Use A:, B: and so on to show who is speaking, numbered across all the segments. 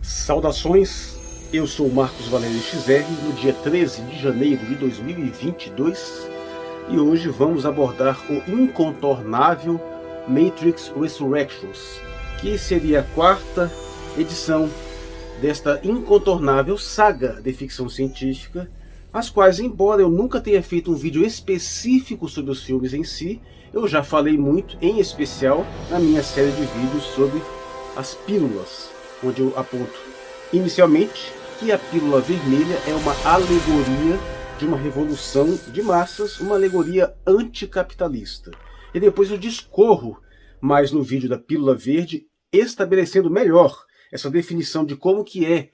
A: Saudações, eu sou o Marcos Valério XR, no dia 13 de janeiro de 2022, e hoje vamos abordar o incontornável Matrix Resurrections, que seria a quarta edição desta incontornável saga de ficção científica, as quais, embora eu nunca tenha feito um vídeo específico sobre os filmes em si, eu já falei muito, em especial na minha série de vídeos sobre as pílulas, onde eu aponto inicialmente que a pílula vermelha é uma alegoria de uma revolução de massas, uma alegoria anticapitalista. E depois eu discorro mais no vídeo da pílula verde, estabelecendo melhor essa definição de como que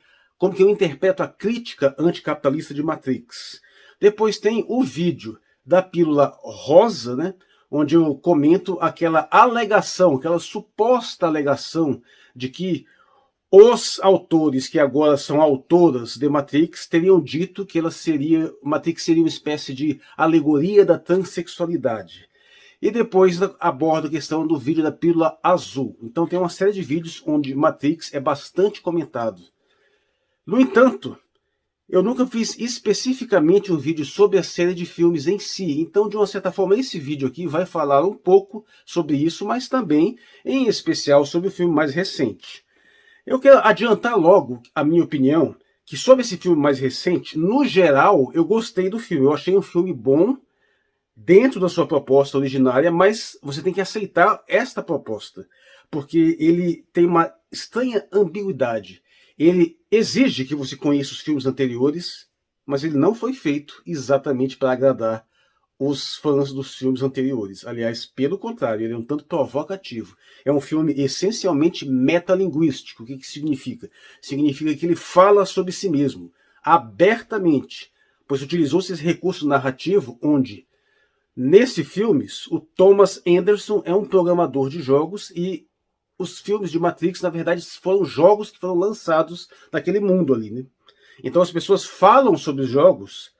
A: eu interpreto a crítica anticapitalista de Matrix. Depois tem o vídeo da pílula rosa, né, onde eu comento aquela alegação, aquela suposta alegação de que os autores que agora são autoras de Matrix teriam dito que Matrix seria uma espécie de alegoria da transexualidade. E depois abordo a questão do vídeo da pílula azul. Então tem uma série de vídeos onde Matrix é bastante comentado. No entanto, eu nunca fiz especificamente um vídeo sobre a série de filmes em si. Então, de uma certa forma, esse vídeo aqui vai falar um pouco sobre isso, mas também, em especial, sobre o filme mais recente. Eu quero adiantar logo a minha opinião, que sobre esse filme mais recente, no geral, eu gostei do filme. Eu achei um filme bom, dentro da sua proposta originária, mas você tem que aceitar esta proposta, porque ele tem uma estranha ambiguidade. Ele exige que você conheça os filmes anteriores, mas ele não foi feito exatamente para agradar os fãs dos filmes anteriores. Aliás, pelo contrário, ele é um tanto provocativo. É um filme essencialmente metalinguístico. O que significa? Significa que ele fala sobre si mesmo, abertamente, pois utilizou-se esse recurso narrativo onde, nesse filme, o Thomas Anderson é um programador de jogos e os filmes de Matrix, na verdade, foram jogos que foram lançados naquele mundo ali, né? Então as pessoas falam sobre os jogos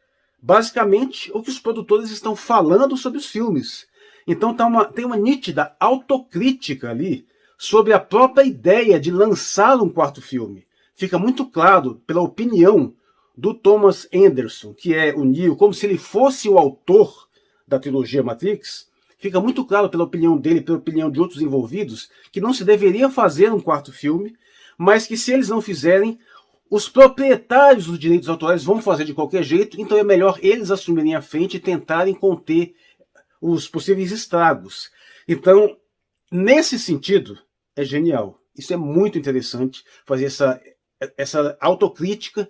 A: basicamente o que os produtores estão falando sobre os filmes. Então tem uma nítida autocrítica ali sobre a própria ideia de lançar um quarto filme. Fica muito claro pela opinião do Thomas Anderson, que é o Neo, como se ele fosse o autor da trilogia Matrix. Fica muito claro pela opinião dele, pela opinião de outros envolvidos, que não se deveria fazer um quarto filme, mas que se eles não fizerem, os proprietários dos direitos autorais vão fazer de qualquer jeito, então é melhor eles assumirem a frente e tentarem conter os possíveis estragos. Então, nesse sentido, é genial. Isso é muito interessante, fazer essa autocrítica.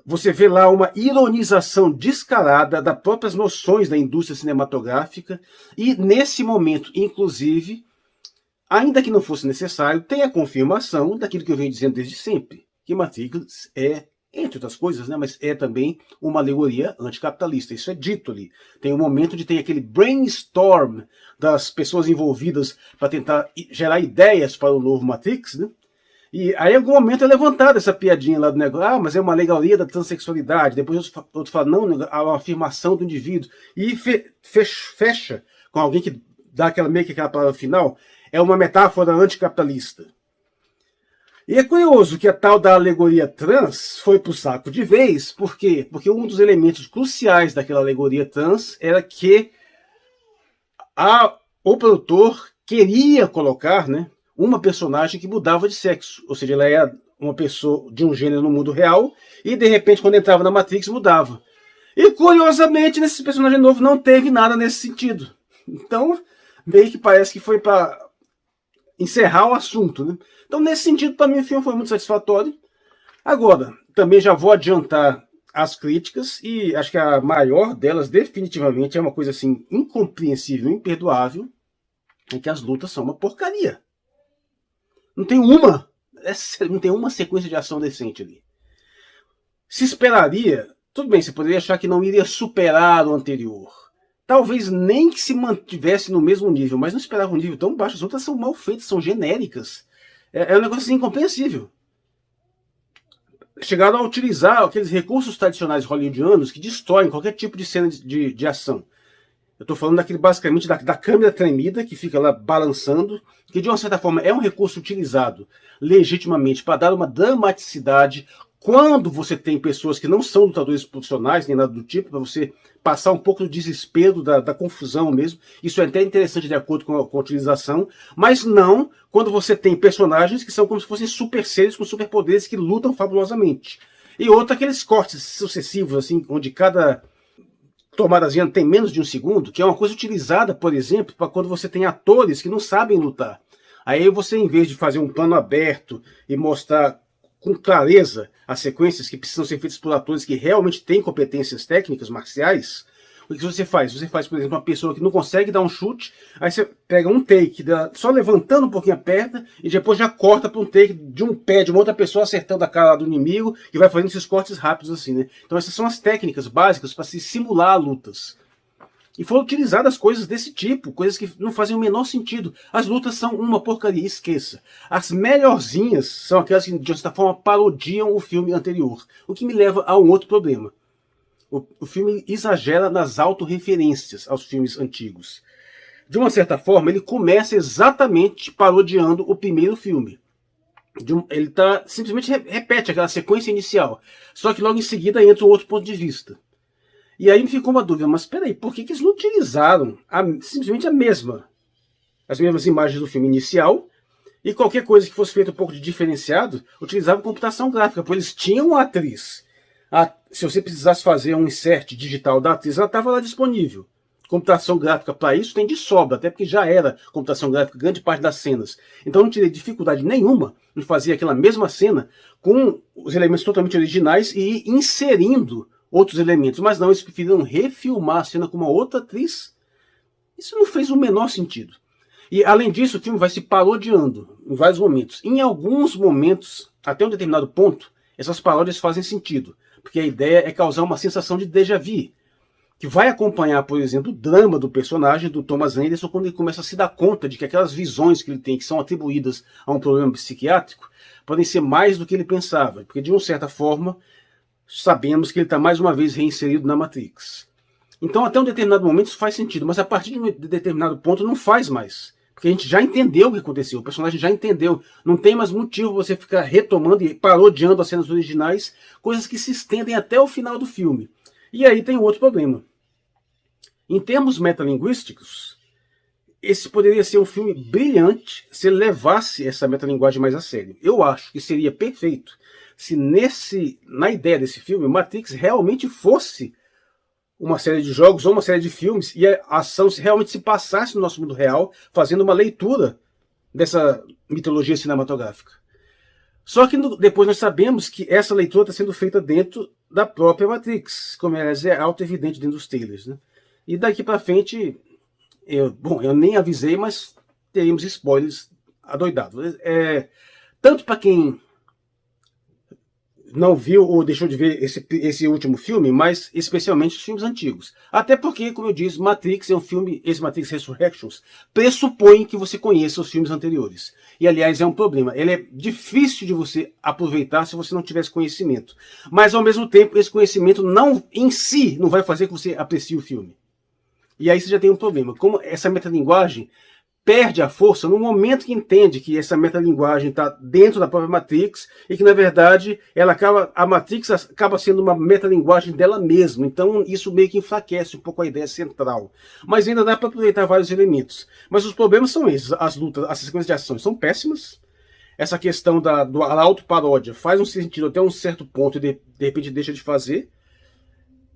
A: Você vê lá uma ironização descarada das próprias noções da indústria cinematográfica, e nesse momento, inclusive, ainda que não fosse necessário, tem a confirmação daquilo que eu venho dizendo desde sempre, que Matrix é, entre outras coisas, né, mas é também uma alegoria anticapitalista. Isso é dito ali. Tem um momento de ter aquele brainstorm das pessoas envolvidas para tentar gerar ideias para o novo Matrix, né? E aí, em algum momento, é levantada essa piadinha lá do negócio. Ah, mas é uma alegoria da transexualidade. Depois outro fala, não, há uma afirmação do indivíduo. E fecha com alguém que dá meio que aquela palavra final. É uma metáfora anticapitalista. E é curioso que a tal da alegoria trans foi pro saco de vez. Por quê? Porque um dos elementos cruciais daquela alegoria trans era que o produtor queria colocar, né, uma personagem que mudava de sexo. Ou seja, ela era uma pessoa de um gênero no mundo real e, de repente, quando entrava na Matrix, mudava. E, curiosamente, nesse personagem novo não teve nada nesse sentido. Então, meio que parece que foi para encerrar o assunto, né? Então, nesse sentido, para mim, o filme foi muito satisfatório. Agora, também já vou adiantar as críticas, e acho que a maior delas, definitivamente, é uma coisa assim incompreensível, imperdoável, é que as lutas são uma porcaria. Não tem uma sequência de ação decente ali. Se esperaria, tudo bem, você poderia achar que não iria superar o anterior. Talvez nem que se mantivesse no mesmo nível, mas não esperava um nível tão baixo. As outras são mal feitas, são genéricas. É um negócio assim, incompreensível. Chegaram a utilizar aqueles recursos tradicionais hollywoodianos que destroem qualquer tipo de cena de ação. Eu estou falando daquele, basicamente da câmera tremida que fica lá balançando, que de uma certa forma é um recurso utilizado legitimamente para dar uma dramaticidade quando você tem pessoas que não são lutadores profissionais, nem nada do tipo, para você passar um pouco do desespero, da confusão mesmo. Isso é até interessante de acordo com a utilização, mas não quando você tem personagens que são como se fossem super seres com superpoderes que lutam fabulosamente. E outra, aqueles cortes sucessivos, assim, onde cada tomadazinha tem menos de um segundo, que é uma coisa utilizada, por exemplo, para quando você tem atores que não sabem lutar. Aí você, em vez de fazer um plano aberto e mostrar com clareza as sequências que precisam ser feitas por atores que realmente têm competências técnicas marciais, o que você faz? Você faz, por exemplo, uma pessoa que não consegue dar um chute, aí você pega um take só levantando um pouquinho a perna e depois já corta para um take de um pé de uma outra pessoa acertando a cara do inimigo e vai fazendo esses cortes rápidos assim, né? Então essas são as técnicas básicas para se simular lutas. E foram utilizadas coisas desse tipo, coisas que não fazem o menor sentido. As lutas são uma porcaria, esqueça. As melhorzinhas são aquelas que, de certa forma, parodiam o filme anterior. O que me leva a um outro problema. O filme exagera nas autorreferências aos filmes antigos. De uma certa forma, ele começa exatamente parodiando o primeiro filme. Ele simplesmente repete aquela sequência inicial. Só que logo em seguida entra um outro ponto de vista. E aí me ficou uma dúvida, mas peraí, por que eles não utilizaram simplesmente as mesmas imagens do filme inicial e qualquer coisa que fosse feita um pouco de diferenciado, utilizavam computação gráfica, porque eles tinham uma atriz. Se você precisasse fazer um insert digital da atriz, ela estava lá disponível. Computação gráfica para isso tem de sobra, até porque já era computação gráfica grande parte das cenas. Então não tirei dificuldade nenhuma em fazer aquela mesma cena com os elementos totalmente originais e ir inserindo outros elementos, mas não, eles preferiram refilmar a cena com uma outra atriz. Isso não fez o menor sentido. E além disso, o filme vai se parodiando em vários momentos. Em alguns momentos, até um determinado ponto, essas paródias fazem sentido, porque a ideia é causar uma sensação de déjà vu, que vai acompanhar, por exemplo, o drama do personagem do Thomas Anderson quando ele começa a se dar conta de que aquelas visões que ele tem, que são atribuídas a um problema psiquiátrico, podem ser mais do que ele pensava, porque de uma certa forma sabemos que ele está mais uma vez reinserido na Matrix. Então até um determinado momento isso faz sentido, mas a partir de um determinado ponto não faz mais. Porque a gente já entendeu o que aconteceu, o personagem já entendeu. Não tem mais motivo você ficar retomando e parodiando as cenas originais, coisas que se estendem até o final do filme. E aí tem outro problema. Em termos metalinguísticos, esse poderia ser um filme brilhante se ele levasse essa metalinguagem mais a sério. Eu acho que seria perfeito se na ideia desse filme, Matrix realmente fosse uma série de jogos ou uma série de filmes e a ação realmente se passasse no nosso mundo real, fazendo uma leitura dessa mitologia cinematográfica. Só que depois nós sabemos que essa leitura está sendo feita dentro da própria Matrix, como aliás é auto-evidente dentro dos trailers, né? E daqui para frente, eu nem avisei, mas teríamos spoilers adoidados. Tanto para quem não viu ou deixou de ver esse último filme, mas especialmente os filmes antigos. Até porque, como eu disse, Matrix é um filme, esse Matrix Resurrections, pressupõe que você conheça os filmes anteriores. E, aliás, é um problema. Ele é difícil de você aproveitar se você não tivesse conhecimento. Mas, ao mesmo tempo, esse conhecimento em si não vai fazer com que você aprecie o filme. E aí você já tem um problema. Como essa metalinguagem perde a força no momento que entende que essa metalinguagem está dentro da própria Matrix e que, na verdade, a Matrix acaba sendo uma metalinguagem dela mesma. Então, isso meio que enfraquece um pouco a ideia central. Mas ainda dá para aproveitar vários elementos. Mas os problemas são esses. As lutas, as sequências de ações são péssimas. Essa questão da autoparódia faz um sentido até um certo ponto e de repente deixa de fazer.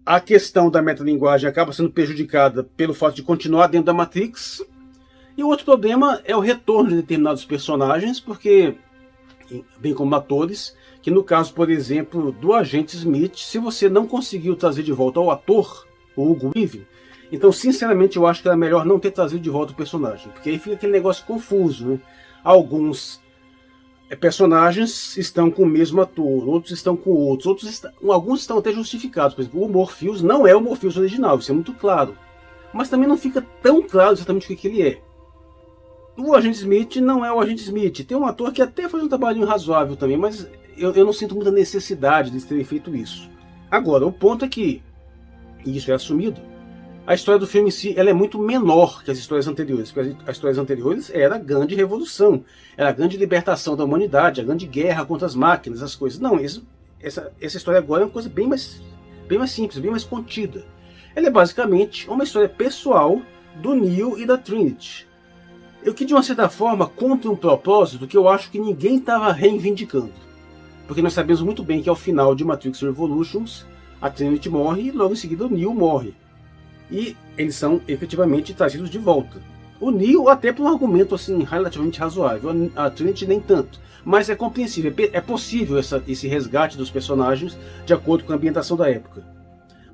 A: A questão da metalinguagem acaba sendo prejudicada pelo fato de continuar dentro da Matrix. E o outro problema é o retorno de determinados personagens, porque, bem como atores, que no caso, por exemplo, do Agente Smith, se você não conseguiu trazer de volta o ator, o Hugo Weaving, então, sinceramente, eu acho que era melhor não ter trazido de volta o personagem, porque aí fica aquele negócio confuso, né? Alguns personagens estão com o mesmo ator, outros estão com outros, alguns estão até justificados. Por exemplo, o Morpheus não é o Morpheus original, isso é muito claro. Mas também não fica tão claro exatamente o que ele é. O Agente Smith não é o Agente Smith. Tem um ator que até faz um trabalho razoável também, mas eu não sinto muita necessidade de terem feito isso. Agora, o ponto é que, e isso é assumido, a história do filme em si ela é muito menor que as histórias anteriores, porque as histórias anteriores era a grande revolução, era a grande libertação da humanidade, a grande guerra contra as máquinas, as coisas. Não, essa história agora é uma coisa bem mais simples, bem mais contida. Ela é basicamente uma história pessoal do Neo e da Trinity. O que de uma certa forma cumpre um propósito que eu acho que ninguém estava reivindicando. Porque nós sabemos muito bem que ao final de Matrix Revolutions, a Trinity morre e logo em seguida o Neo morre. E eles são efetivamente trazidos de volta. O Neo até por um argumento assim relativamente razoável, a Trinity nem tanto. Mas é compreensível, é possível esse resgate dos personagens de acordo com a ambientação da época.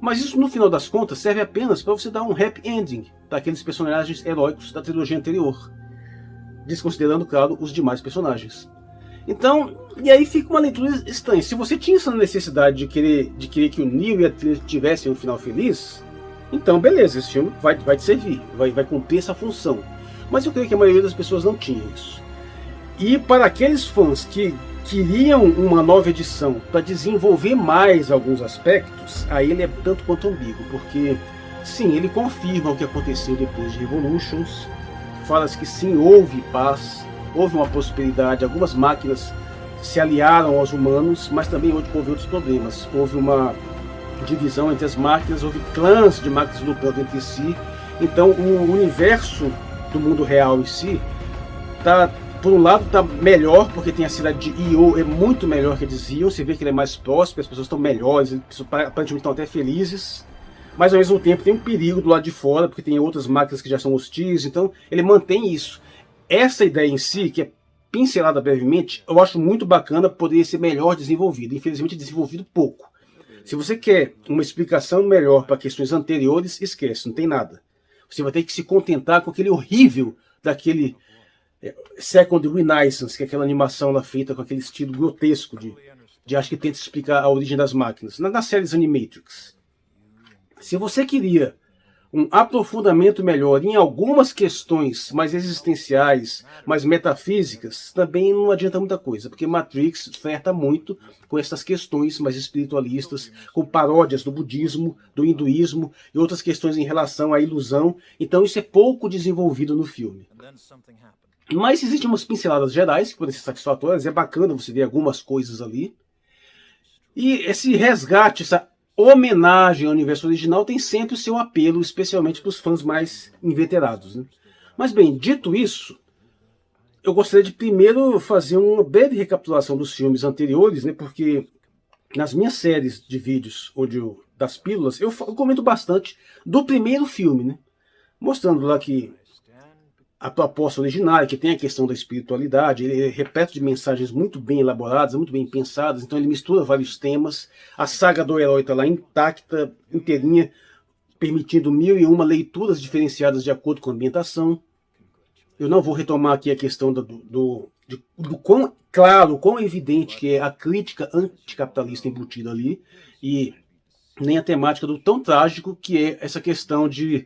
A: Mas isso no final das contas serve apenas para você dar um happy ending para aqueles personagens heróicos da trilogia anterior, desconsiderando, claro, os demais personagens. Então, e aí fica uma leitura estranha. Se você tinha essa necessidade de querer que o Neo e a Trinity tivessem um final feliz, então beleza, esse filme vai te servir, vai cumprir essa função. Mas eu creio que a maioria das pessoas não tinha isso. E para aqueles fãs que queriam uma nova edição para desenvolver mais alguns aspectos, aí ele é tanto quanto ambíguo, porque sim, ele confirma o que aconteceu depois de Revolutions, fala-se que sim, houve paz, houve uma prosperidade, algumas máquinas se aliaram aos humanos, mas também houve outros problemas. Houve uma divisão entre as máquinas, houve clãs de máquinas lutando entre si. Então o universo do mundo real em si, por um lado está melhor, porque tem a cidade de Io, é muito melhor que eles iam, você vê que ele é mais próximo, as pessoas estão melhores, as pessoas aparentemente estão até felizes. Mas ao mesmo tempo tem um perigo do lado de fora, porque tem outras máquinas que já são hostis, então ele mantém isso. Essa ideia em si, que é pincelada brevemente, eu acho muito bacana, poderia ser melhor desenvolvida. Infelizmente é desenvolvido pouco. Se você quer uma explicação melhor para questões anteriores, esquece, não tem nada. Você vai ter que se contentar com aquele horrível daquele Second Renaissance, que é aquela animação lá feita com aquele estilo grotesco de acho que tenta explicar a origem das máquinas, nas séries Animatrix. Se você queria um aprofundamento melhor em algumas questões mais existenciais, mais metafísicas, também não adianta muita coisa, porque Matrix flerta muito com essas questões mais espiritualistas, com paródias do budismo, do hinduísmo e outras questões em relação à ilusão, então isso é pouco desenvolvido no filme. Mas existem umas pinceladas gerais que podem ser satisfatórias, é bacana você ver algumas coisas ali. E esse resgate, essa homenagem ao universo original tem sempre o seu apelo, especialmente para os fãs mais inveterados, né? Mas bem, dito isso, eu gostaria de primeiro fazer uma breve recapitulação dos filmes anteriores, né? Porque nas minhas séries de vídeos das pílulas, eu comento bastante do primeiro filme, né? Mostrando lá que a proposta original, que tem a questão da espiritualidade, ele é repleto de mensagens muito bem elaboradas, muito bem pensadas, então ele mistura vários temas. A saga do herói está lá intacta, inteirinha, permitindo 1001 leituras diferenciadas de acordo com a ambientação. Eu não vou retomar aqui a questão do quão claro, quão evidente que é a crítica anticapitalista embutida ali, e nem a temática do tão trágico que é essa questão de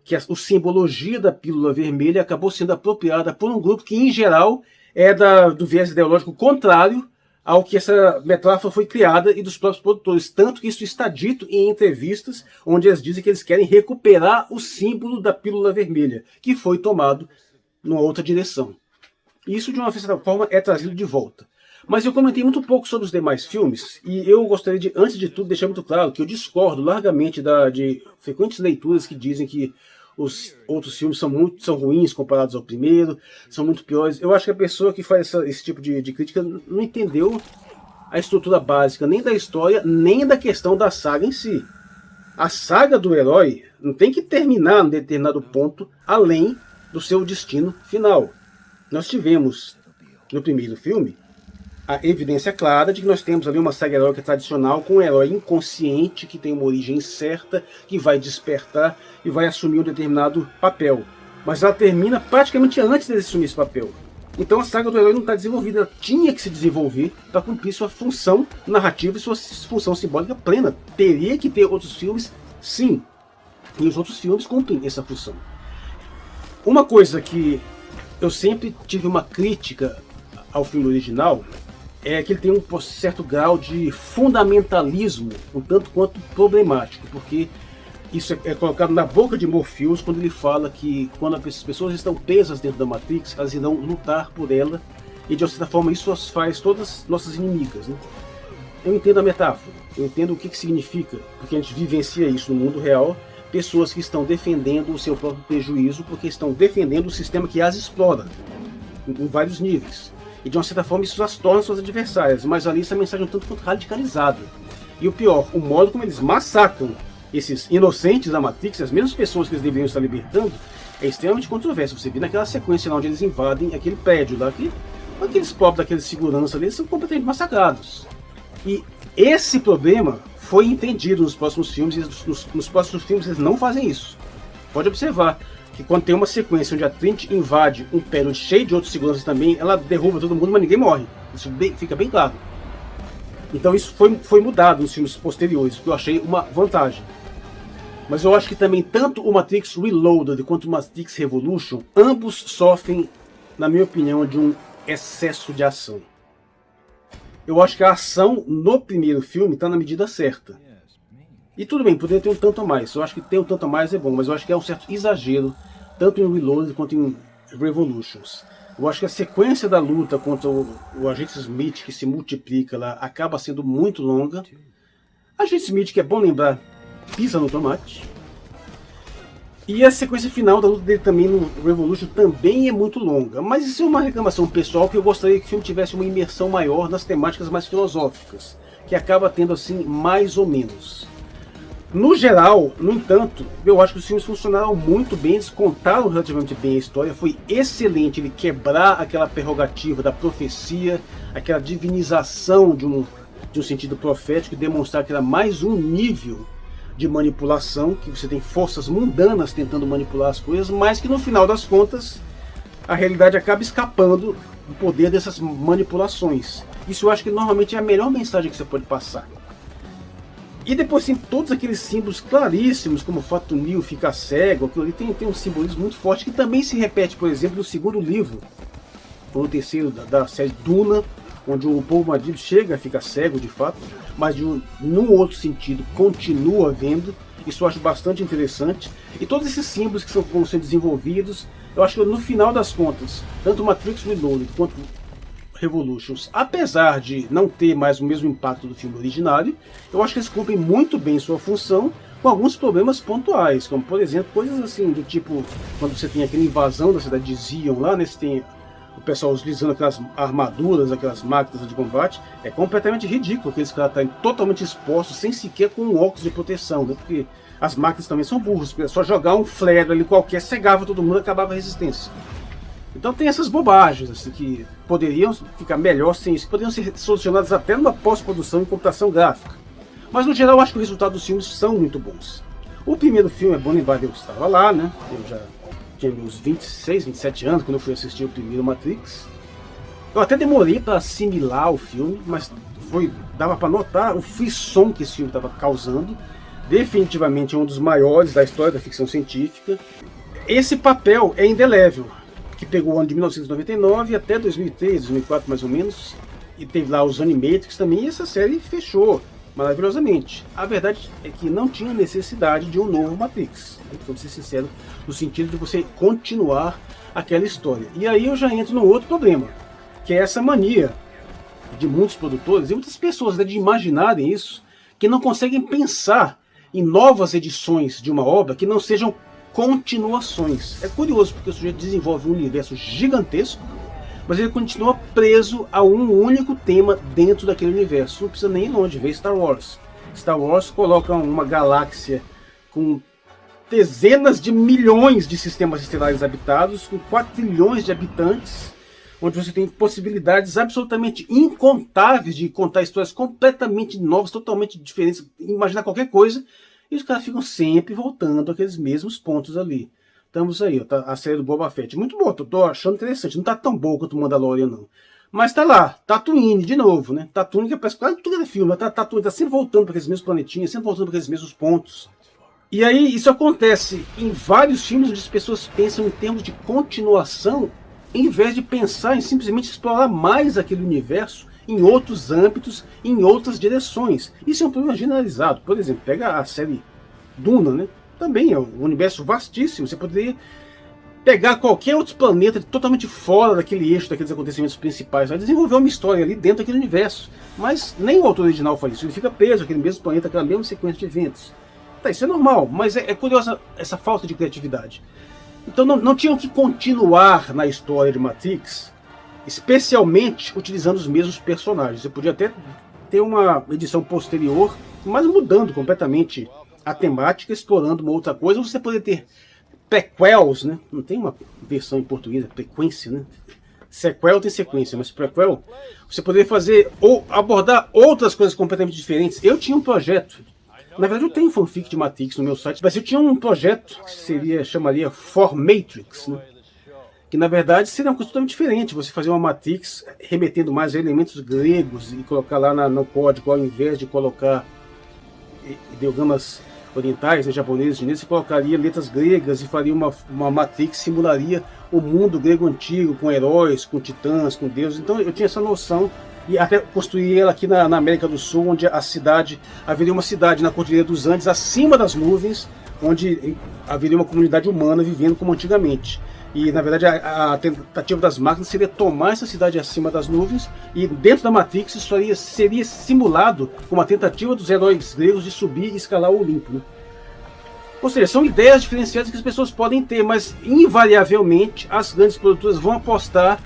A: que a simbologia da pílula vermelha acabou sendo apropriada por um grupo que, em geral, é do viés ideológico contrário ao que essa metáfora foi criada e dos próprios produtores. Tanto que isso está dito em entrevistas, onde eles dizem que eles querem recuperar o símbolo da pílula vermelha, que foi tomado numa outra direção. Isso, de uma certa forma, é trazido de volta. Mas eu comentei muito pouco sobre os demais filmes, e eu gostaria de, antes de tudo, deixar muito claro que eu discordo largamente de frequentes leituras que dizem que os outros filmes são ruins comparados ao primeiro, são muito piores. Eu acho que a pessoa que faz esse tipo de crítica não entendeu a estrutura básica nem da história, nem da questão da saga em si. A saga do herói não tem que terminar em determinado ponto além do seu destino final. Nós tivemos, no primeiro filme, a evidência clara de que nós temos ali uma saga heróica tradicional com um herói inconsciente que tem uma origem certa, que vai despertar e vai assumir um determinado papel. Mas ela termina praticamente antes dele assumir esse papel. Então a saga do herói não está desenvolvida, ela tinha que se desenvolver para cumprir sua função narrativa e sua função simbólica plena. Teria que ter outros filmes, sim. E os outros filmes cumprem essa função. Uma coisa que eu sempre tive uma crítica ao filme original é que ele tem um certo grau de fundamentalismo, um tanto quanto problemático, porque Isso é colocado na boca de Morpheus quando ele fala que quando as pessoas estão presas dentro da Matrix, elas irão lutar por ela, e de uma certa forma isso as faz todas nossas inimigas, né? Eu entendo a metáfora, eu entendo o que significa, porque a gente vivencia isso no mundo real, pessoas que estão defendendo o seu próprio prejuízo porque estão defendendo o sistema que as explora, em vários níveis. E de uma certa forma isso as torna suas adversárias, mas ali essa mensagem é um tanto quanto radicalizada. E o pior, o modo como eles massacram esses inocentes da Matrix, as mesmas pessoas que eles deveriam estar libertando, é extremamente controverso. Você vê naquela sequência lá onde eles invadem aquele prédio lá, que aqueles pobres daqueles segurança ali são completamente massacrados. E esse problema foi entendido nos próximos filmes, e nos próximos filmes eles não fazem isso. Pode observar que quando tem uma sequência onde a Trinity invade um prédio cheio de outros seguranças também, ela derruba todo mundo, mas ninguém morre. Isso fica bem claro. Então isso foi mudado nos filmes posteriores, que eu achei uma vantagem. Mas eu acho que também tanto o Matrix Reloaded quanto o Matrix Revolution, ambos sofrem, na minha opinião, de um excesso de ação. Eu acho que a ação no primeiro filme está na medida certa. E tudo bem, poderia ter um tanto a mais. Eu acho que ter um tanto a mais é bom, mas eu acho que é um certo exagero, tanto em Reloaded quanto em Revolutions. Eu acho que a sequência da luta contra o Agente Smith, que se multiplica lá, acaba sendo muito longa. Agente Smith, que é bom lembrar, pisa no tomate. E a sequência final da luta dele também no Revolution também é muito longa. Mas isso é uma reclamação pessoal, que eu gostaria que o filme tivesse uma imersão maior nas temáticas mais filosóficas, que acaba tendo assim mais ou menos. No geral, no entanto, eu acho que os filmes funcionaram muito bem, eles contaram relativamente bem a história, foi excelente ele quebrar aquela prerrogativa da profecia, aquela divinização de um sentido profético, e demonstrar que era mais um nível de manipulação, que você tem forças mundanas tentando manipular as coisas, mas que no final das contas a realidade acaba escapando do poder dessas manipulações. Isso eu acho que normalmente é a melhor mensagem que você pode passar. E depois tem todos aqueles símbolos claríssimos, como o fato do Neo ficar cego, aquilo ali tem um simbolismo muito forte, que também se repete, por exemplo, no segundo livro, ou no terceiro da série Duna, onde o Paul Atreides chega a ficar cego de fato, mas num outro sentido continua vendo. Isso eu acho bastante interessante. E todos esses símbolos que vão ser desenvolvidos, eu acho que no final das contas, tanto Matrix Reloaded quanto Revolutions, apesar de não ter mais o mesmo impacto do filme originário, eu acho que eles cumprem muito bem sua função, com alguns problemas pontuais, como por exemplo coisas assim do tipo, quando você tem aquela invasão da cidade de Zion lá, né, você tem o pessoal utilizando aquelas armaduras, aquelas máquinas de combate, é completamente ridículo aqueles caras estarem totalmente expostos, sem sequer com um óculos de proteção, né? Porque as máquinas também são burras, porque é só jogar um flare ali qualquer, cegava todo mundo, acabava a resistência. Então tem essas bobagens assim, que poderiam ficar melhor sem isso, poderiam ser solucionadas até numa pós-produção em computação gráfica. Mas no geral eu acho que os resultados dos filmes são muito bons. O primeiro filme, é bom lembrar, eu estava lá, né? Eu já tinha meus 26, 27 anos quando eu fui assistir o primeiro Matrix. Eu até demorei para assimilar o filme, mas dava para notar o frisson que esse filme estava causando. Definitivamente é um dos maiores da história da ficção científica. Esse papel é indelével, que pegou o ano de 1999 até 2003, 2004 mais ou menos, e teve lá os Animatrix também, e essa série fechou maravilhosamente. A verdade é que não tinha necessidade de um novo Matrix, para ser sincero, no sentido de você continuar aquela história. E aí eu já entro num outro problema, que é essa mania de muitos produtores e muitas pessoas, né, de imaginarem isso, que não conseguem pensar em novas edições de uma obra que não sejam continuações. É curioso, porque o sujeito desenvolve um universo gigantesco, mas ele continua preso a um único tema dentro daquele universo. Não precisa nem ir longe, ver Star Wars. Star Wars coloca uma galáxia com dezenas de milhões de sistemas estelares habitados, com 4 trilhões de habitantes, onde você tem possibilidades absolutamente incontáveis de contar histórias completamente novas, totalmente diferentes, imaginar qualquer coisa, e os caras ficam sempre voltando àqueles mesmos pontos ali. Estamos aí, ó, a série do Boba Fett. Muito boa, tô achando interessante. Não tá tão boa quanto o Mandalorian, não. Mas tá lá, Tatooine de novo, né? Tatooine que parece quase tudo é filme. Tatooine tá sempre voltando para aqueles mesmos planetinhos, sempre voltando para aqueles mesmos pontos. E aí isso acontece em vários filmes onde as pessoas pensam em termos de continuação, em vez de pensar em simplesmente explorar mais aquele universo em outros âmbitos, em outras direções. Isso é um problema generalizado. Por exemplo, pega a série Duna, né? também é um universo vastíssimo. Você poderia pegar qualquer outro planeta totalmente fora daquele eixo, daqueles acontecimentos principais, vai desenvolver uma história ali dentro daquele universo. Mas nem o autor original faz isso, ele fica preso àquele mesmo planeta, aquela mesma sequência de eventos. Tá, isso é normal, mas é curiosa essa falta de criatividade. Então não tinham que continuar na história de Matrix, especialmente utilizando os mesmos personagens. Você podia até ter uma edição posterior, mas mudando completamente a temática, explorando uma outra coisa. Ou você poderia ter prequels, né? Não tem uma versão em português, é frequência, né? Sequel tem sequência, mas prequel, você poderia fazer ou abordar outras coisas completamente diferentes. Eu tinha um projeto, na verdade eu tenho fanfic de Matrix no meu site, mas eu tinha um projeto que chamaria For Matrix, né? Que na verdade seria uma coisa totalmente diferente. Você fazer uma Matrix remetendo mais a elementos gregos e colocar lá no código, ao invés de colocar ideogramas orientais, né, japoneses, chineses, você colocaria letras gregas e faria uma Matrix, simularia o mundo grego antigo, com heróis, com titãs, com deuses. Então eu tinha essa noção e até construí ela aqui na América do Sul, onde haveria uma cidade na Cordilheira dos Andes, acima das nuvens, onde haveria uma comunidade humana vivendo como antigamente. E na verdade a tentativa das máquinas seria tomar essa cidade acima das nuvens, e dentro da Matrix isso seria simulado como a tentativa dos heróis gregos de subir e escalar o Olimpo, né? Ou seja, são ideias diferenciadas que as pessoas podem ter, mas invariavelmente as grandes produtoras vão apostar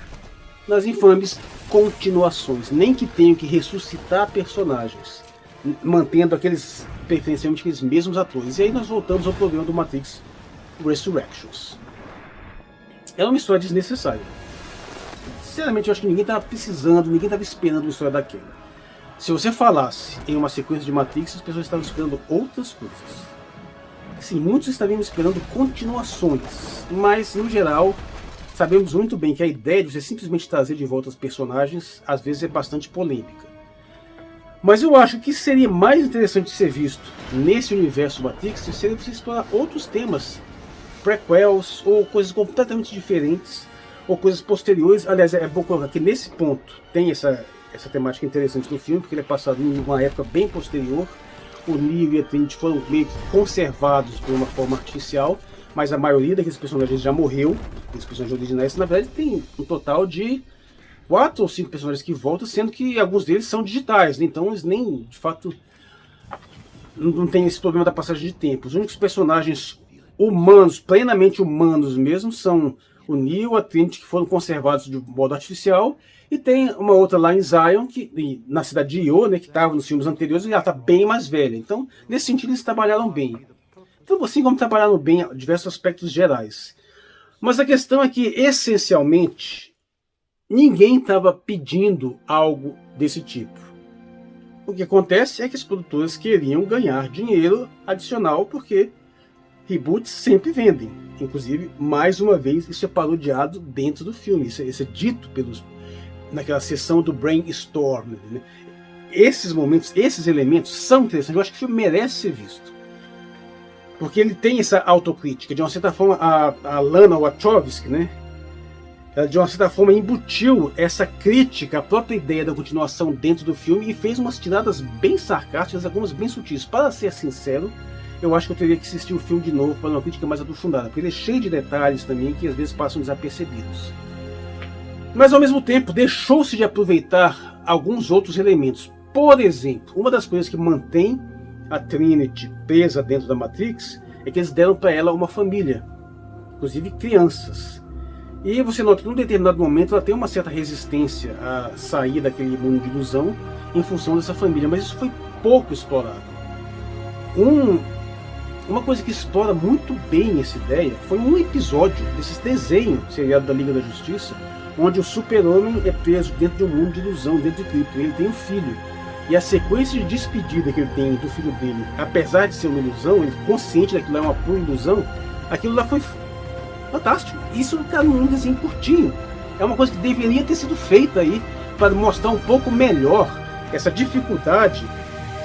A: nas infames continuações, nem que tenham que ressuscitar personagens, mantendo preferencialmente aqueles mesmos atores. E aí nós voltamos ao problema do Matrix Resurrections. É uma história desnecessária. Sinceramente, eu acho que ninguém estava precisando, ninguém estava esperando uma história daquela. Se você falasse em uma sequência de Matrix, as pessoas estavam esperando outras coisas. Sim, muitos estariam esperando continuações, mas no geral sabemos muito bem que a ideia de você simplesmente trazer de volta os personagens às vezes é bastante polêmica. Mas eu acho que seria mais interessante de ser visto nesse universo Matrix seria você explorar outros temas, prequels ou coisas completamente diferentes, ou coisas posteriores. Aliás, é bom colocar que nesse ponto tem essa temática interessante no filme, porque ele é passado em uma época bem posterior. O Neo e a Trinity foram meio que conservados por uma forma artificial, mas a maioria daqueles personagens já morreu. Os personagens originais, na verdade, tem um total de 4 ou 5 personagens que voltam, sendo que alguns deles são digitais, né? Então eles nem, de fato, não tem esse problema da passagem de tempo. Os únicos personagens humanos, plenamente humanos mesmo, são o Neo, a Trinity, que foram conservados de modo artificial, e tem uma outra lá em Zion, na cidade de Io, né, que estava nos filmes anteriores, e ela está bem mais velha. Então, nesse sentido, eles trabalharam bem. Então, assim como trabalharam bem em diversos aspectos gerais. Mas a questão é que, essencialmente, ninguém estava pedindo algo desse tipo. O que acontece é que as produtoras queriam ganhar dinheiro adicional, porque reboots sempre vendem. Inclusive, mais uma vez, isso é parodiado dentro do filme. Isso é dito naquela sessão do brainstorm, né? Esses momentos, esses elementos são interessantes. Eu acho que o filme merece ser visto. Porque ele tem essa autocrítica. De uma certa forma, a Lana Wachowski, né? Ela, de uma certa forma, embutiu essa crítica à própria ideia da continuação dentro do filme e fez umas tiradas bem sarcásticas, algumas bem sutis. Para ser sincero, eu acho que eu teria que assistir o filme de novo para uma crítica mais aprofundada, porque ele é cheio de detalhes também que às vezes passam desapercebidos. Mas ao mesmo tempo deixou-se de aproveitar alguns outros elementos. Por exemplo, uma das coisas que mantém a Trinity presa dentro da Matrix é que eles deram para ela uma família, inclusive crianças. E você nota que num determinado momento ela tem uma certa resistência a sair daquele mundo de ilusão em função dessa família, mas isso foi pouco explorado. Uma coisa que explora muito bem essa ideia foi um episódio desses desenhos seriado da Liga da Justiça, onde o Super-Homem é preso dentro de um mundo de ilusão, dentro de Krypton. Ele tem um filho. E a sequência de despedida que ele tem do filho dele, apesar de ser uma ilusão, ele consciente daquilo é uma pura ilusão, aquilo lá foi fantástico. Isso está num desenho curtinho. É uma coisa que deveria ter sido feita aí para mostrar um pouco melhor essa dificuldade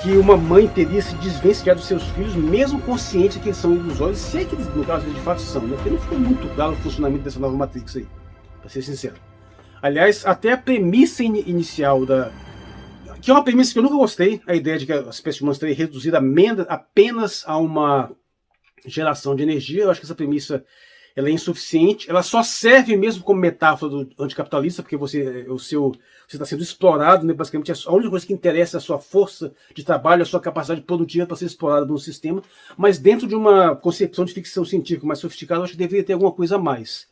A: que uma mãe teria se desvencilhar dos seus filhos, mesmo consciente que eles são ilusórios, se é que eles, no caso, eles de fato são, né? Porque não ficou muito claro o funcionamento dessa nova Matrix aí, para ser sincero. Aliás, até a premissa inicial que é uma premissa que eu nunca gostei, a ideia de que a espécie humana estaria reduzida apenas a uma geração de energia. Eu acho que essa premissa ela é insuficiente, ela só serve mesmo como metáfora do anticapitalista, porque você está sendo explorado, né? Basicamente a única coisa que interessa é a sua força de trabalho, a sua capacidade produtiva para ser explorada no sistema, mas dentro de uma concepção de ficção científica mais sofisticada, eu acho que deveria ter alguma coisa a mais.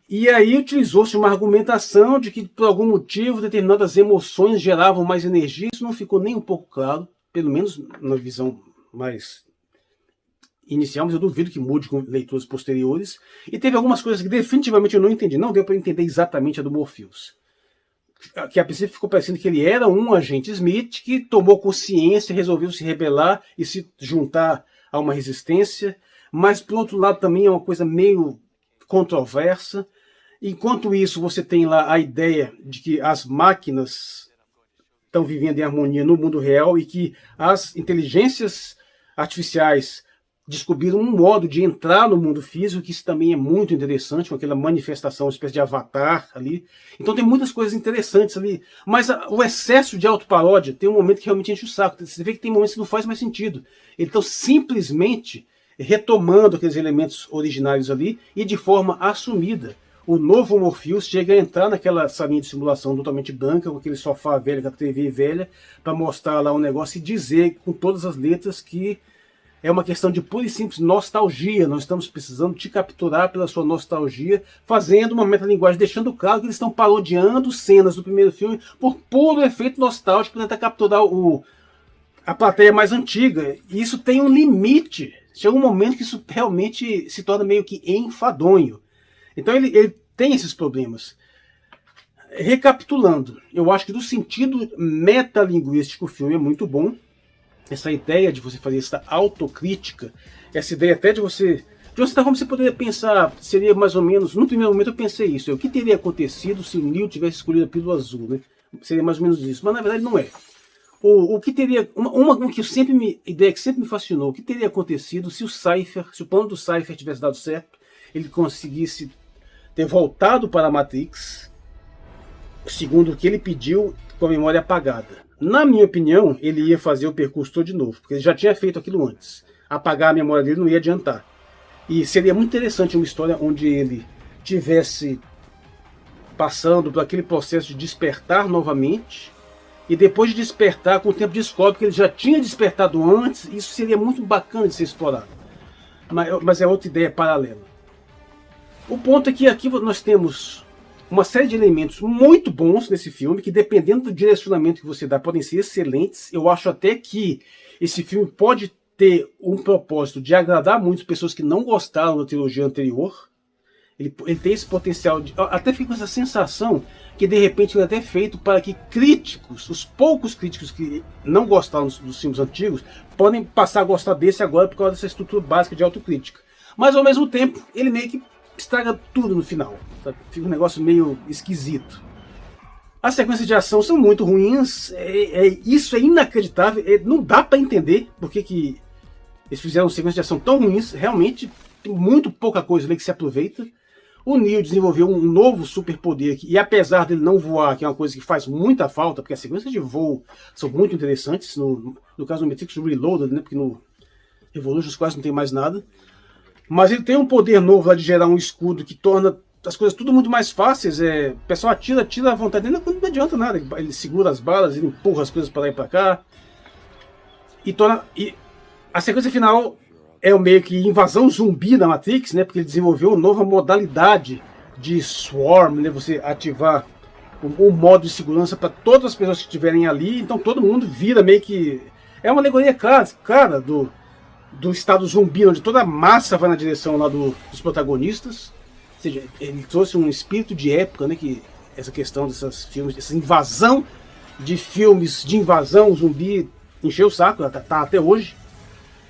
A: E aí utilizou-se uma argumentação de que por algum motivo determinadas emoções geravam mais energia. Isso não ficou nem um pouco claro, pelo menos na visão mais inicial, mas eu duvido que mude com leituras posteriores. E teve algumas coisas que definitivamente eu não entendi. Não deu para entender exatamente a do Morpheus. Que a princípio ficou parecendo que ele era um agente Smith que tomou consciência, resolveu se rebelar e se juntar a uma resistência. Mas, por outro lado, também é uma coisa meio controversa. Enquanto isso, você tem lá a ideia de que as máquinas estão vivendo em harmonia no mundo real e que as inteligências artificiais descobriram um modo de entrar no mundo físico, que isso também é muito interessante, com aquela manifestação, uma espécie de avatar ali. Então tem muitas coisas interessantes ali, mas o excesso de autoparódia tem um momento que realmente enche o saco. Você vê que tem momentos que não faz mais sentido. Eles estão simplesmente retomando aqueles elementos originários ali e de forma assumida. O novo Morpheus chega a entrar naquela salinha de simulação totalmente branca, com aquele sofá velho, com a TV velha, para mostrar lá um negócio e dizer com todas as letras que é uma questão de pura e simples nostalgia. Nós estamos precisando te capturar pela sua nostalgia, fazendo uma metalinguagem, deixando claro que eles estão parodiando cenas do primeiro filme por puro efeito nostálgico, para tentar capturar a plateia mais antiga. E isso tem um limite. Chega um momento que isso realmente se torna meio que enfadonho. Então ele tem esses problemas. Recapitulando, eu acho que do sentido metalinguístico o filme é muito bom. Essa ideia de você fazer essa autocrítica, essa ideia até de você como você poderia pensar, seria mais ou menos, no primeiro momento eu pensei isso, o que teria acontecido se o Neo tivesse escolhido a pílula azul, né? Seria mais ou menos isso, mas na verdade não é. O que teria, uma que ideia que sempre me fascinou, o que teria acontecido se o plano do Cypher tivesse dado certo, ele conseguisse ter voltado para a Matrix, segundo o que ele pediu, com a memória apagada. Na minha opinião, ele ia fazer o percurso todo de novo, porque ele já tinha feito aquilo antes. Apagar a memória dele não ia adiantar. E seria muito interessante uma história onde ele tivesse passando por aquele processo de despertar novamente, e depois de despertar, com o tempo descobre que ele já tinha despertado antes. Isso seria muito bacana de ser explorado. Mas é outra ideia paralela. O ponto é que aqui nós temos uma série de elementos muito bons nesse filme, que dependendo do direcionamento que você dá, podem ser excelentes. Eu acho até que esse filme pode ter um propósito de agradar muitas pessoas que não gostaram da trilogia anterior. Ele tem esse potencial, até fica com essa sensação que de repente ele é até feito para que críticos, os poucos críticos que não gostaram dos filmes antigos, podem passar a gostar desse agora por causa dessa estrutura básica de autocrítica. Mas ao mesmo tempo, ele meio que estraga tudo no final. Sabe? Fica um negócio meio esquisito. As sequências de ação são muito ruins, isso é inacreditável, não dá para entender por que eles fizeram sequências de ação tão ruins. Realmente tem muito pouca coisa ali que se aproveita. O Neo desenvolveu um novo superpoder, e apesar dele não voar, que é uma coisa que faz muita falta, porque as sequências de voo são muito interessantes, no caso do Matrix Reloaded, né, porque no Revolutions quase não tem mais nada. Mas ele tem um poder novo lá de gerar um escudo que torna as coisas tudo muito mais fáceis. O pessoal atira à vontade, não adianta nada. Ele segura as balas, ele empurra as coisas para lá e para cá. E a sequência final é o meio que invasão zumbi da Matrix, né? Porque ele desenvolveu uma nova modalidade de swarm, né? Você ativar um modo de segurança para todas as pessoas que estiverem ali. Então todo mundo vira meio que... É uma alegoria clara do estado zumbi, onde toda a massa vai na direção lá dos protagonistas. Ou seja, ele trouxe um espírito de época, né? Que essa questão desses filmes, essa invasão de filmes de invasão zumbi encheu o saco, tá até hoje.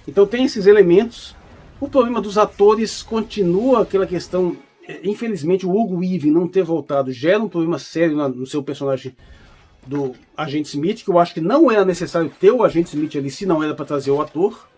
A: Então tem esses elementos. O problema dos atores continua aquela questão. Infelizmente o Hugo Weaving não ter voltado gera um problema sério no seu personagem do Agente Smith, que eu acho que não era necessário ter o Agente Smith ali, se não era para trazer o ator.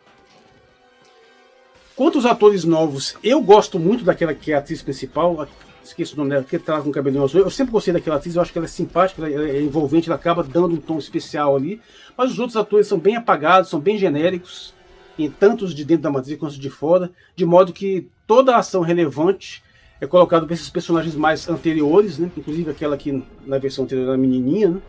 A: Quanto aos atores novos, eu gosto muito daquela que é a atriz principal, esqueço o nome dela, que tá com o cabelinho azul. Eu sempre gostei daquela atriz, eu acho que ela é simpática, ela é envolvente, ela acaba dando um tom especial ali. Mas os outros atores são bem apagados, são bem genéricos. em tantos de dentro da Matrix quanto de fora, de modo que toda a ação relevante é colocada por esses personagens mais anteriores, né? Inclusive aquela aqui na versão anterior da menininha, né?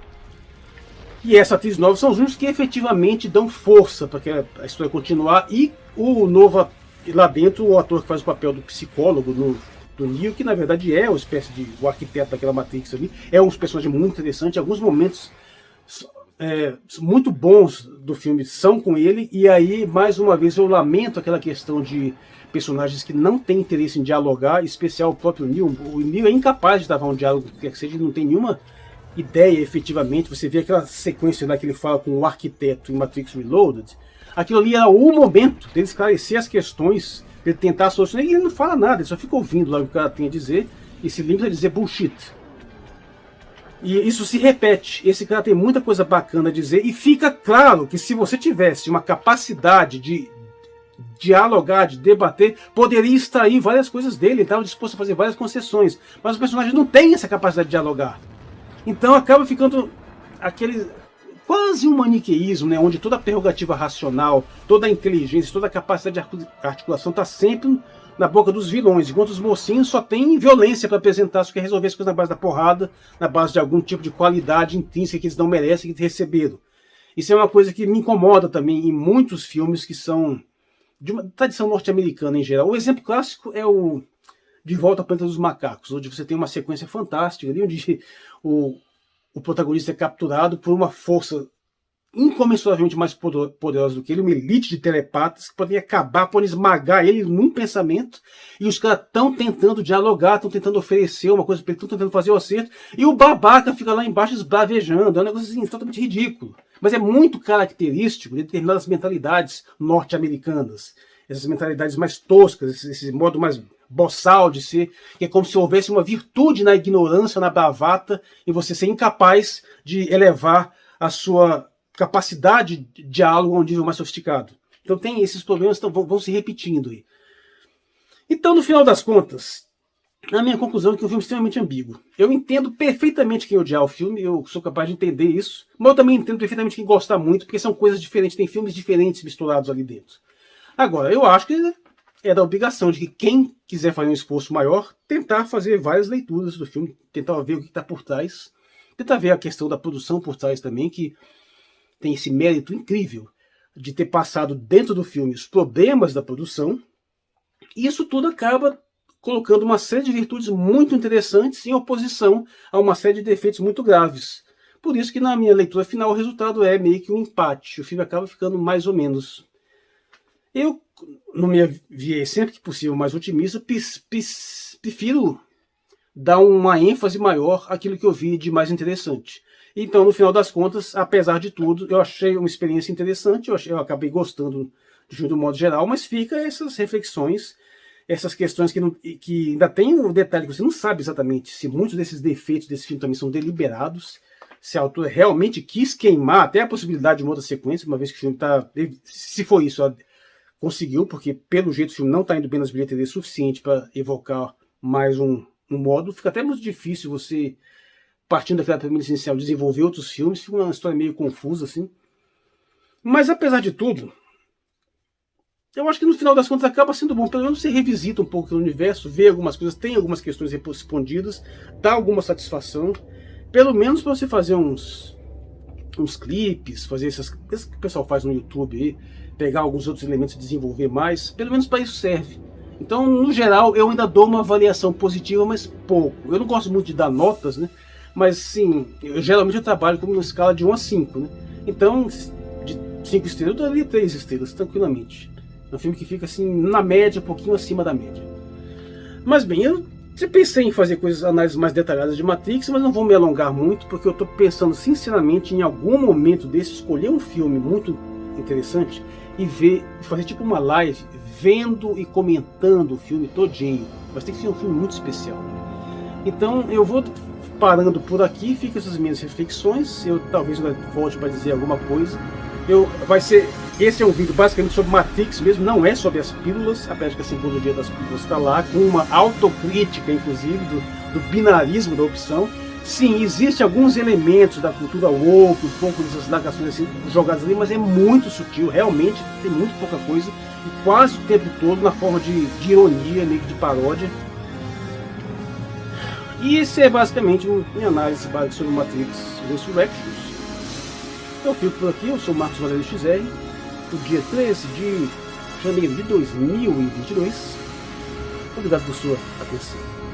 A: E essa atriz nova são os únicos que efetivamente dão força para que a história continuar, e o novo lá dentro, o ator que faz o papel do psicólogo do Neo, que na verdade é uma espécie de o arquiteto daquela Matrix ali, é um personagem muito interessante. Alguns momentos muito bons do filme são com ele, e aí mais uma vez eu lamento aquela questão de personagens que não têm interesse em dialogar, em especial o próprio Neo. O Neo é incapaz de travar um diálogo, quer que seja, ele não tem nenhuma ideia efetivamente. Você vê aquela sequência lá que ele fala com o arquiteto em Matrix Reloaded, aquilo ali era o momento dele esclarecer as questões, ele tentar solucionar, e ele não fala nada, ele só fica ouvindo lá o que o cara tem a dizer e se limita a dizer bullshit. E isso se repete, esse cara tem muita coisa bacana a dizer, e fica claro que se você tivesse uma capacidade de dialogar, de debater, poderia extrair várias coisas dele, ele estava disposto a fazer várias concessões, mas os personagens não têm essa capacidade de dialogar. Então acaba ficando aquele quase um maniqueísmo, né, onde toda a prerrogativa racional, toda a inteligência, toda a capacidade de articulação está sempre na boca dos vilões, enquanto os mocinhos só têm violência para apresentar, só quer resolver as coisas na base da porrada, na base de algum tipo de qualidade intrínseca que eles não merecem, que receberam. Isso é uma coisa que me incomoda também em muitos filmes que são de uma tradição norte-americana em geral. O exemplo clássico é o De Volta ao Planeta dos Macacos, onde você tem uma sequência fantástica ali, onde o protagonista é capturado por uma força incomensuravelmente mais poderosa do que ele, uma elite de telepatas que podem acabar, podem esmagar ele num pensamento, e os caras estão tentando dialogar, estão tentando oferecer uma coisa para ele, estão tentando fazer o acerto, e o babaca fica lá embaixo esbravejando. É um negócio assim, totalmente ridículo, mas é muito característico de determinadas mentalidades norte-americanas, essas mentalidades mais toscas, esse modo mais boçal de ser, que é como se houvesse uma virtude na ignorância, na bravata, e você ser incapaz de elevar a sua capacidade de diálogo a um nível mais sofisticado. Então tem esses problemas que vão se repetindo aí. Então, no final das contas, a minha conclusão é que o filme é extremamente ambíguo. Eu entendo perfeitamente quem odiar o filme, eu sou capaz de entender isso, mas eu também entendo perfeitamente quem gosta muito, porque são coisas diferentes, tem filmes diferentes misturados ali dentro. Agora, eu acho que é da obrigação de que quem quiser fazer um esforço maior, tentar fazer várias leituras do filme, tentar ver o que está por trás, tentar ver a questão da produção por trás também, que tem esse mérito incrível de ter passado dentro do filme os problemas da produção, e isso tudo acaba colocando uma série de virtudes muito interessantes em oposição a uma série de defeitos muito graves. Por isso que na minha leitura final o resultado é meio que um empate, o filme acaba ficando mais ou menos. Eu, no meu viés sempre que possível mais otimista, prefiro dar uma ênfase maior àquilo que eu vi de mais interessante. Então, no final das contas, apesar de tudo, eu achei uma experiência interessante, eu acabei gostando de um modo geral, mas fica essas reflexões, essas questões que ainda tem um detalhe que você não sabe exatamente se muitos desses defeitos desse filme também são deliberados, se a autora realmente quis queimar até a possibilidade de uma outra sequência, uma vez que o filme está... Se for isso, ela conseguiu, porque pelo jeito o filme não está indo bem nas bilheterias suficiente para evocar mais um modo. Fica até muito difícil você, partindo daquela premissa inicial, desenvolver outros filmes. Fica uma história meio confusa assim. Mas apesar de tudo, eu acho que no final das contas acaba sendo bom. Pelo menos você revisita um pouco o universo, vê algumas coisas, tem algumas questões respondidas, dá alguma satisfação. Pelo menos para você fazer uns clipes, fazer essas coisas que o pessoal faz no YouTube aí, pegar alguns outros elementos e desenvolver mais. Pelo menos para isso serve. Então, no geral, eu ainda dou uma avaliação positiva, mas pouco. Eu não gosto muito de dar notas, né? Mas sim, geralmente eu trabalho com uma escala de 1 a 5, né? Então, de 5 estrelas, eu daria 3 estrelas, tranquilamente. É um filme que fica assim, na média, um pouquinho acima da média. Mas bem, eu pensei em fazer análises mais detalhadas de Matrix, mas não vou me alongar muito, porque eu estou pensando sinceramente em algum momento desse escolher um filme muito interessante e fazer tipo uma live vendo e comentando o filme todinho. Mas tem que ser um filme muito especial. Então eu vou parando por aqui, ficam essas minhas reflexões. Eu talvez volte para dizer alguma coisa. Esse é um vídeo basicamente sobre Matrix mesmo, não é sobre as pílulas, apesar de que a simbologia das pílulas está lá, com uma autocrítica inclusive do binarismo da opção. Sim, existem alguns elementos da cultura woke, um pouco dessas negações assim, jogadas ali, mas é muito sutil, realmente tem muito pouca coisa, e quase o tempo todo na forma de ironia, meio que de paródia. E esse é basicamente minha análise básica sobre Matrix Resurrections. Eu fico por aqui, eu sou Marcos Valério XR, do dia 13 de janeiro de 2022. Obrigado por sua atenção.